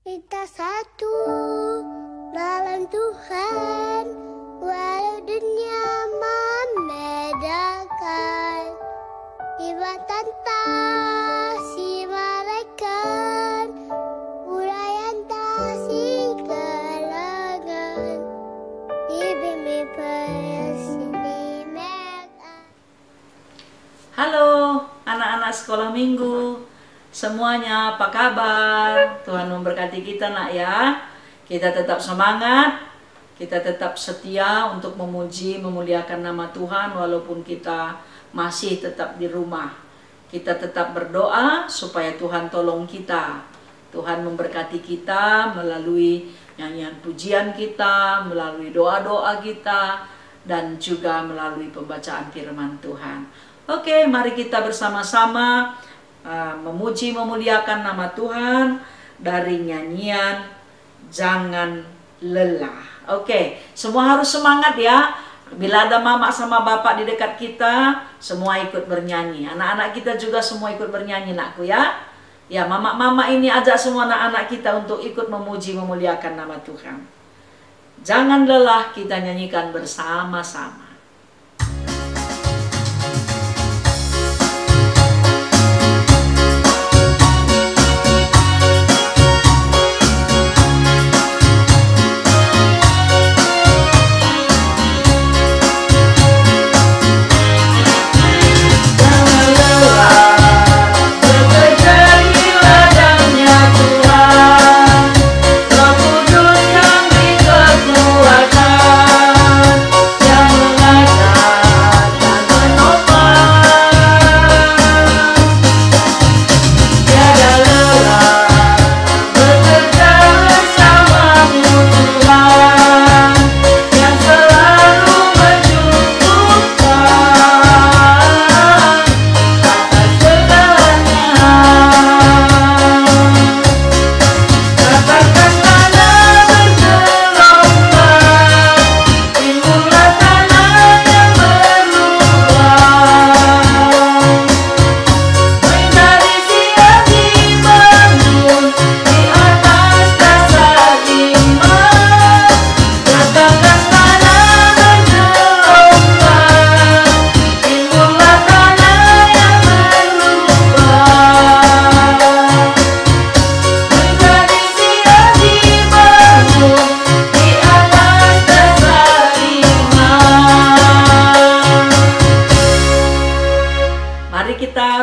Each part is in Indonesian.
Kita satu dalam Tuhan, walau dunia membedakan. Ibarat tantasi malaikat, budaya tasi gelangan. Ibimi persini mekan. Halo anak-anak sekolah minggu, semuanya apa kabar? Tuhan memberkati kita nak ya. Kita tetap semangat, kita tetap setia untuk memuji, memuliakan nama Tuhan walaupun kita masih tetap di rumah. Kita tetap berdoa supaya Tuhan tolong kita. Tuhan memberkati kita melalui nyanyian pujian kita, melalui doa-doa kita, dan juga melalui pembacaan firman Tuhan. Oke, mari kita bersama-sama memuji, memuliakan nama Tuhan dari nyanyian Jangan Lelah. Oke, semua harus semangat ya. Bila ada mama sama bapak di dekat kita, semua ikut bernyanyi. Anak-anak kita juga semua ikut bernyanyi nakku ya. Ya, mama-mama ini ajak semua anak-anak kita untuk ikut memuji, memuliakan nama Tuhan. Jangan lelah, kita nyanyikan bersama-sama.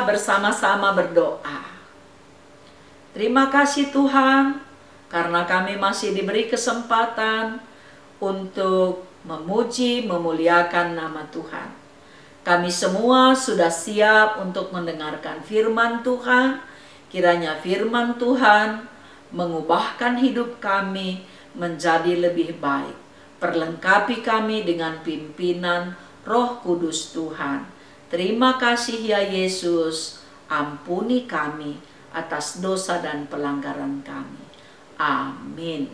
Bersama-sama berdoa. Terima kasih Tuhan, karena kami masih diberi kesempatan untuk memuji, memuliakan nama Tuhan. Kami semua sudah siap untuk mendengarkan firman Tuhan. Kiranya firman Tuhan mengubahkan hidup kami menjadi lebih baik. Perlengkapi kami dengan pimpinan Roh Kudus Tuhan. Terima kasih ya Yesus, ampuni kami atas dosa dan pelanggaran kami. Amin.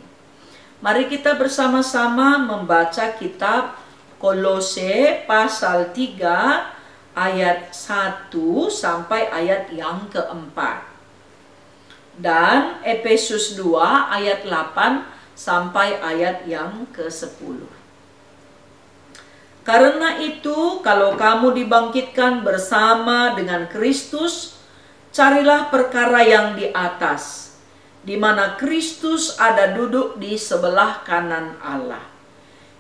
Mari kita bersama-sama membaca kitab Kolose pasal 3 ayat 1 sampai ayat yang keempat. Dan Efesus 2 ayat 8 sampai ayat yang ke-10. Karena itu, kalau kamu dibangkitkan bersama dengan Kristus, carilah perkara yang di atas, di mana Kristus ada duduk di sebelah kanan Allah.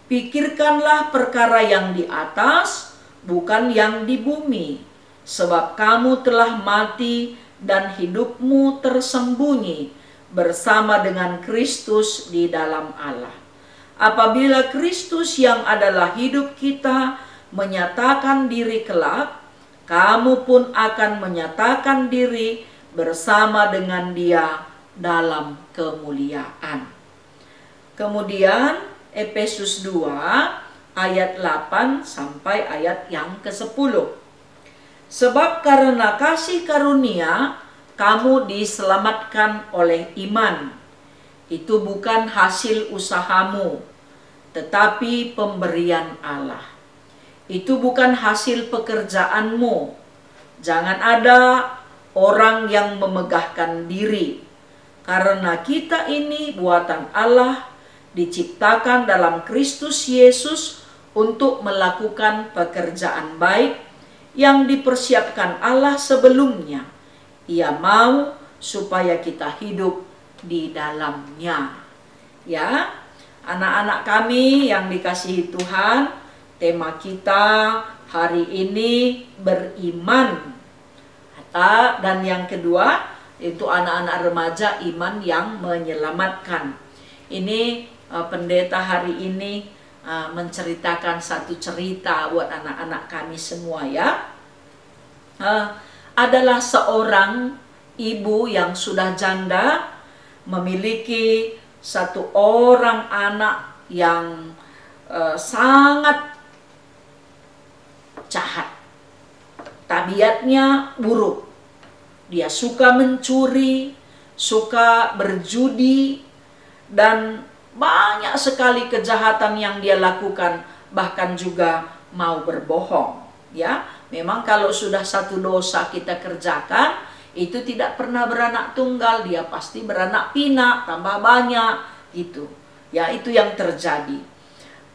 Pikirkanlah perkara yang di atas, bukan yang di bumi, sebab kamu telah mati dan hidupmu tersembunyi bersama dengan Kristus di dalam Allah. Apabila Kristus yang adalah hidup kita menyatakan diri kelak, kamu pun akan menyatakan diri bersama dengan Dia dalam kemuliaan. Kemudian Efesus 2 ayat 8 sampai ayat yang ke-10. Sebab karena kasih karunia kamu diselamatkan oleh iman. Itu bukan hasil usahamu, tetapi pemberian Allah. Itu bukan hasil pekerjaanmu. Jangan ada orang yang memegahkan diri, Karena kita ini buatan Allah, diciptakan dalam Kristus Yesus untuk melakukan pekerjaan baik yang dipersiapkan Allah sebelumnya. Ia mau supaya kita hidup di dalamnya. Ya, anak-anak kami yang dikasihi Tuhan, tema kita hari ini beriman. Dan yang kedua, itu anak-anak remaja, iman yang menyelamatkan. Ini pendeta hari ini menceritakan satu cerita buat anak-anak kami semua ya. Adalah seorang ibu yang sudah janda, memiliki satu orang anak yang sangat jahat. Tabiatnya buruk. Dia suka mencuri, suka berjudi, dan banyak sekali kejahatan yang dia lakukan, bahkan juga mau berbohong. Ya, memang kalau sudah satu dosa kita kerjakan, itu tidak pernah beranak tunggal, dia pasti beranak pinak, tambah banyak gitu. Ya, itu yang terjadi.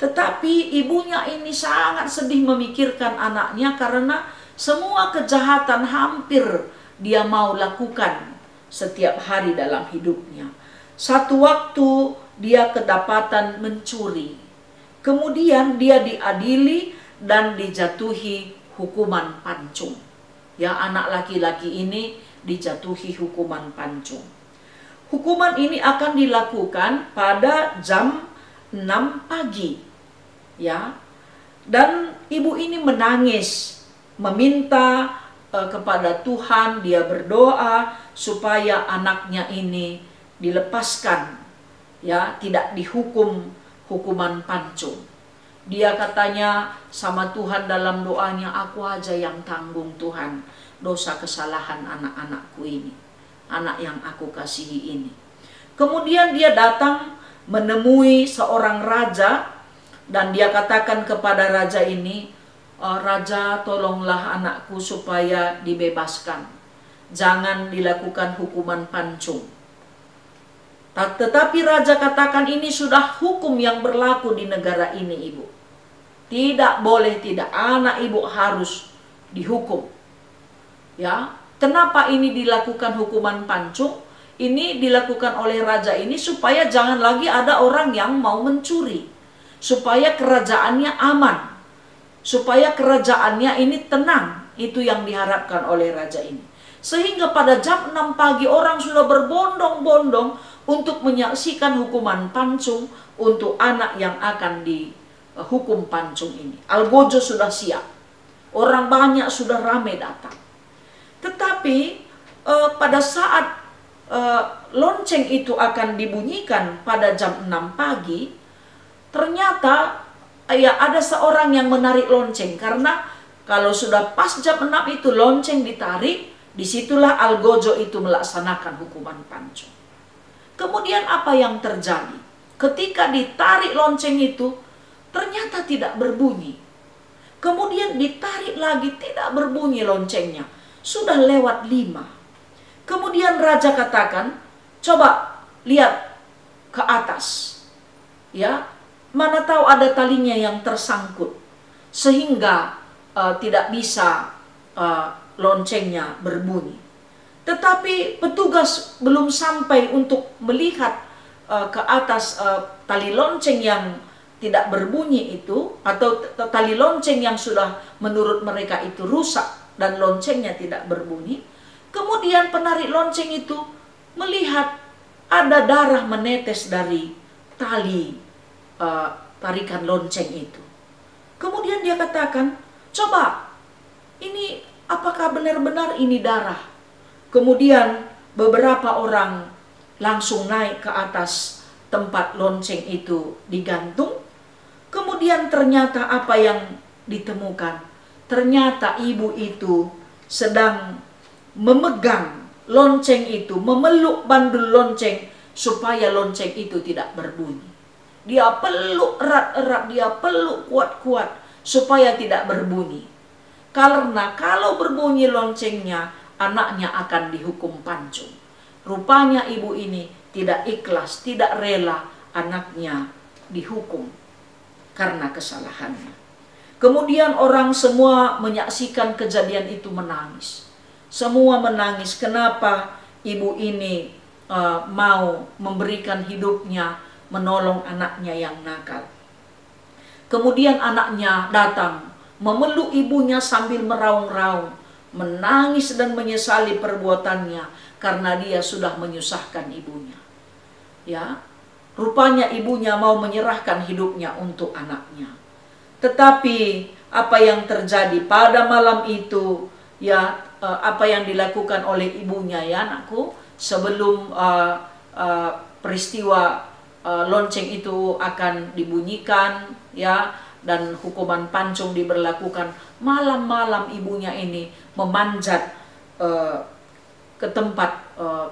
Tetapi ibunya ini sangat sedih memikirkan anaknya karena semua kejahatan hampir dia mau lakukan setiap hari dalam hidupnya. Satu waktu dia kedapatan mencuri. Kemudian dia diadili dan dijatuhi hukuman pancung. Ya, anak laki-laki ini dijatuhi hukuman pancung. Hukuman ini akan dilakukan pada jam 6 pagi. Ya. Dan ibu ini menangis, meminta kepada Tuhan, dia berdoa supaya anaknya ini dilepaskan, ya, tidak dihukum hukuman pancung. Dia katanya sama Tuhan dalam doanya, aku aja yang tanggung Tuhan dosa kesalahan anak-anakku ini, anak yang aku kasihi ini. Kemudian dia datang menemui seorang raja dan dia katakan kepada raja ini, Raja, tolonglah anakku supaya dibebaskan. Jangan dilakukan hukuman pancung. Tetapi raja katakan ini sudah hukum yang berlaku di negara ini, ibu. Tidak boleh tidak, anak ibu harus dihukum. Ya, kenapa ini dilakukan hukuman pancung? Ini dilakukan oleh raja ini supaya jangan lagi ada orang yang mau mencuri. Supaya kerajaannya aman. Supaya kerajaannya ini tenang. Itu yang diharapkan oleh raja ini. Sehingga pada jam 6 pagi orang sudah berbondong-bondong untuk menyaksikan hukuman pancung untuk anak yang akan dihukum pancung ini. Algojo sudah siap. Orang banyak sudah ramai datang. Tetapi pada saat lonceng itu akan dibunyikan pada jam 6 pagi, ternyata ya ada seorang yang menarik lonceng, karena kalau sudah pas jam 6 itu lonceng ditarik, disitulah algojo itu melaksanakan hukuman pancung. Kemudian apa yang terjadi? Ketika ditarik lonceng itu, ternyata tidak berbunyi. Kemudian ditarik lagi, tidak berbunyi loncengnya. Sudah lewat 5. Kemudian raja katakan, coba lihat ke atas. Ya, mana tahu ada talinya yang tersangkut sehingga tidak bisa loncengnya berbunyi. Tetapi petugas belum sampai untuk melihat ke atas tali lonceng yang tidak berbunyi itu, atau tali lonceng yang sudah menurut mereka itu rusak dan loncengnya tidak berbunyi. Kemudian penarik lonceng itu melihat ada darah menetes dari tali tarikan lonceng itu. Kemudian dia katakan, coba, ini apakah benar-benar ini darah? Kemudian beberapa orang langsung naik ke atas tempat lonceng itu digantung. Kemudian ternyata apa yang ditemukan? Ternyata ibu itu sedang memegang lonceng itu, memeluk bandul lonceng supaya lonceng itu tidak berbunyi. Dia peluk erat-erat, dia peluk kuat-kuat supaya tidak berbunyi. Karena kalau berbunyi loncengnya, anaknya akan dihukum pancung. Rupanya ibu ini tidak ikhlas, tidak rela anaknya dihukum karena kesalahannya. Kemudian orang semua menyaksikan kejadian itu menangis. Semua menangis. Kenapa ibu ini mau memberikan hidupnya, menolong anaknya yang nakal. Kemudian anaknya datang, memeluk ibunya sambil meraung-raung, menangis dan menyesali perbuatannya karena dia sudah menyusahkan ibunya. Ya, rupanya ibunya mau menyerahkan hidupnya untuk anaknya. Tetapi apa yang terjadi pada malam itu, ya, apa yang dilakukan oleh ibunya, ya anakku, sebelum peristiwa lonceng itu akan dibunyikan, ya, dan hukuman pancung diberlakukan, malam-malam ibunya ini memanjat ke tempat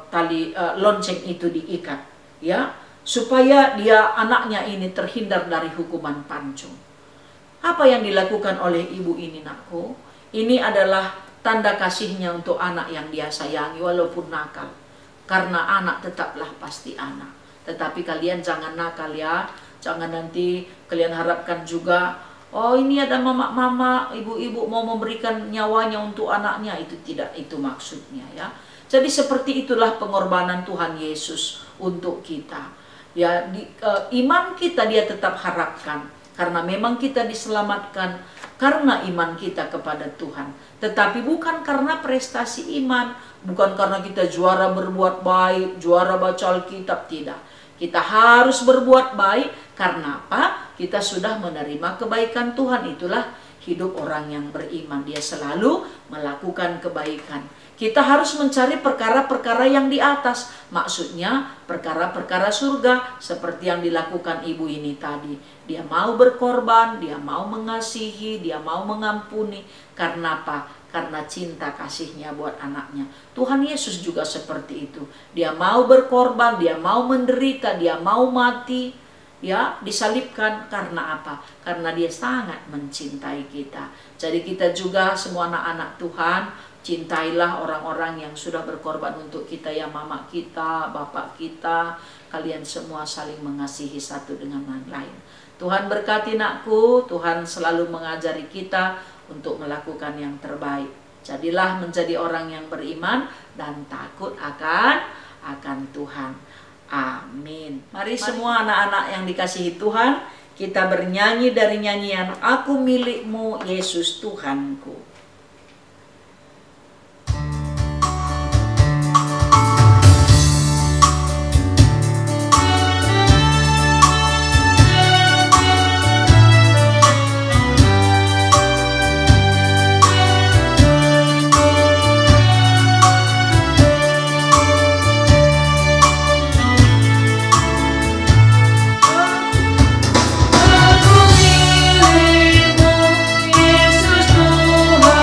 tali lonceng itu diikat, ya, supaya anaknya ini terhindar dari hukuman pancung. Apa yang dilakukan oleh ibu ini, nakku? Ini adalah tanda kasihnya untuk anak yang dia sayangi walaupun nakal. Karena anak tetaplah pasti anak. Tetapi kalian jangan nakal, ya. Jangan nanti kalian harapkan juga, oh ini ada mama-mama, ibu-ibu mau memberikan nyawanya untuk anaknya. Itu tidak, itu maksudnya, ya. Jadi seperti itulah pengorbanan Tuhan Yesus untuk kita. Ya, iman kita dia tetap harapkan. Karena memang kita diselamatkan karena iman kita kepada Tuhan. Tetapi bukan karena prestasi iman. Bukan karena kita juara berbuat baik, juara baca Alkitab, tidak. Kita harus berbuat baik karena apa? Kita sudah menerima kebaikan Tuhan. Itulah hidup orang yang beriman. Dia selalu melakukan kebaikan. Kita harus mencari perkara-perkara yang di atas. Maksudnya perkara-perkara surga seperti yang dilakukan ibu ini tadi. Dia mau berkorban, dia mau mengasihi, dia mau mengampuni. Karena apa? Karena cinta kasihnya buat anaknya. Tuhan Yesus juga seperti itu. Dia mau berkorban, dia mau menderita, dia mau mati, ya, disalibkan. Karena apa? Karena dia sangat mencintai kita. Jadi kita juga semua anak-anak Tuhan, cintailah orang-orang yang sudah berkorban untuk kita, ya, mama kita, bapak kita. Kalian semua saling mengasihi satu dengan yang lain. Tuhan berkati nakku, Tuhan selalu mengajari kita untuk melakukan yang terbaik. Jadilah menjadi orang yang beriman dan takut akan Tuhan. Amin. Mari semua anak-anak yang dikasihi Tuhan, kita bernyanyi dari nyanyian Aku Milikmu Yesus Tuhanku. Aku milikmu, Yesus Tuhan.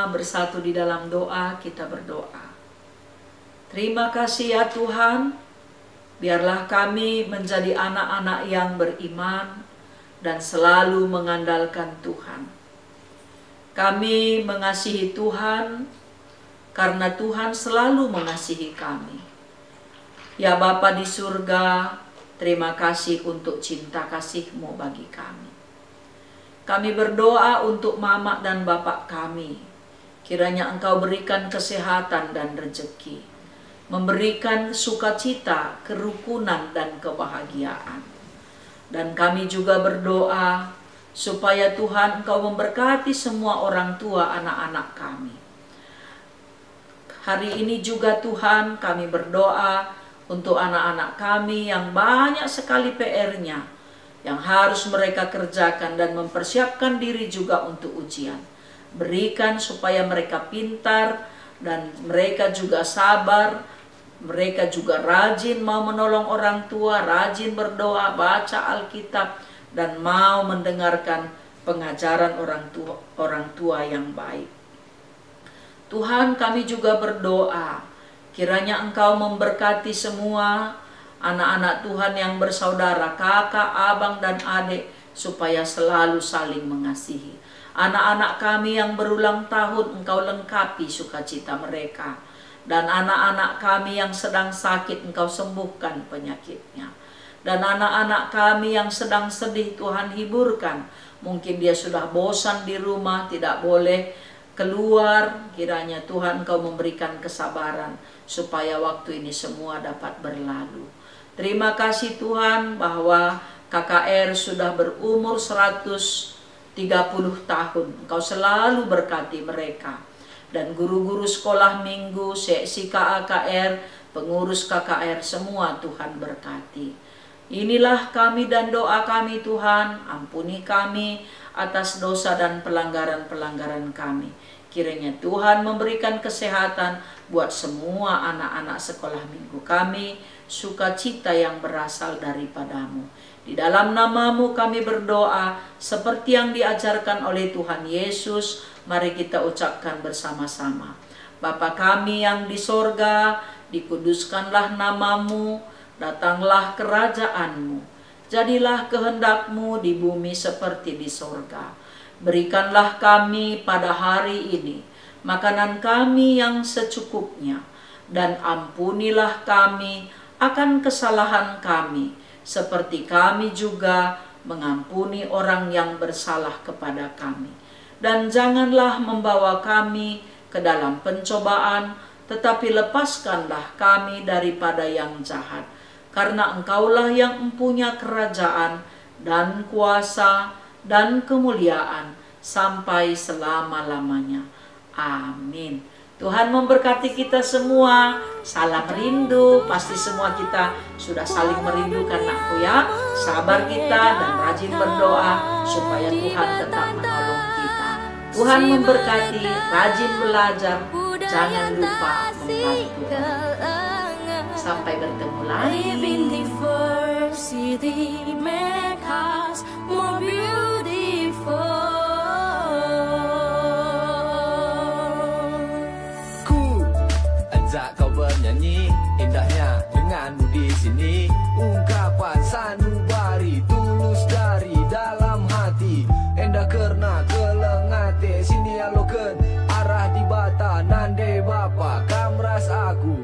sama-sama bersatu di dalam doa, kita berdoa. Terima kasih ya Tuhan, biarlah kami menjadi anak-anak yang beriman dan selalu mengandalkan Tuhan. Kami mengasihi Tuhan karena Tuhan selalu mengasihi kami. Ya Bapa di surga, terima kasih untuk cinta kasih-Mu bagi kami. Kami berdoa untuk mama dan bapak kami. Kiranya Engkau berikan kesehatan dan rezeki, memberikan sukacita, kerukunan dan kebahagiaan. Dan kami juga berdoa supaya Tuhan Engkau memberkati semua orang tua anak-anak kami. Hari ini juga Tuhan kami berdoa untuk anak-anak kami yang banyak sekali PR-nya, yang harus mereka kerjakan dan mempersiapkan diri juga untuk ujian. Berikan supaya mereka pintar dan mereka juga sabar, mereka juga rajin mau menolong orang tua, rajin berdoa, baca Alkitab, dan mau mendengarkan pengajaran orang tua yang baik. Tuhan, kami juga berdoa, kiranya Engkau memberkati semua anak-anak Tuhan yang bersaudara, kakak, abang, dan adik, supaya selalu saling mengasihi. Anak-anak kami yang berulang tahun, Engkau lengkapi sukacita mereka. Dan anak-anak kami yang sedang sakit, Engkau sembuhkan penyakitnya. Dan anak-anak kami yang sedang sedih, Tuhan hiburkan. Mungkin dia sudah bosan di rumah, tidak boleh keluar. Kiranya Tuhan Engkau memberikan kesabaran, supaya waktu ini semua dapat berlalu. Terima kasih Tuhan bahwa KKR sudah berumur 130 tahun. Engkau selalu berkati mereka. Dan guru-guru sekolah minggu, seksi KKR, pengurus KKR, semua Tuhan berkati. Inilah kami dan doa kami Tuhan, ampuni kami atas dosa dan pelanggaran-pelanggaran kami. Kiranya Tuhan memberikan kesehatan buat semua anak-anak sekolah minggu kami, sukacita yang berasal daripada-Mu. Di dalam nama-Mu kami berdoa, seperti yang diajarkan oleh Tuhan Yesus, mari kita ucapkan bersama-sama. Bapa kami yang di sorga, dikuduskanlah nama-Mu, datanglah kerajaan-Mu, jadilah kehendak-Mu di bumi seperti di sorga. Berikanlah kami pada hari ini makanan kami yang secukupnya, dan ampunilah kami akan kesalahan kami, seperti kami juga mengampuni orang yang bersalah kepada kami. Dan janganlah membawa kami ke dalam pencobaan, tetapi lepaskanlah kami daripada yang jahat. Karena Engkaulah yang mempunyai kerajaan dan kuasa dan kemuliaan sampai selama-lamanya. Amin. Tuhan memberkati kita semua. Salam rindu. Pasti semua kita sudah saling merindukan anakku ya. Sabar kita dan rajin berdoa supaya Tuhan tetap menolong kita. Tuhan memberkati, rajin belajar, jangan lupa membantu. Sampai bertemu lagi. Ajak kau bernyanyi, indahnya denganmu di sini. Ungkapan sanubari tulus dari dalam hati. Endah kerna kelengate sini aloken arah di bata nande bapa kamras aku.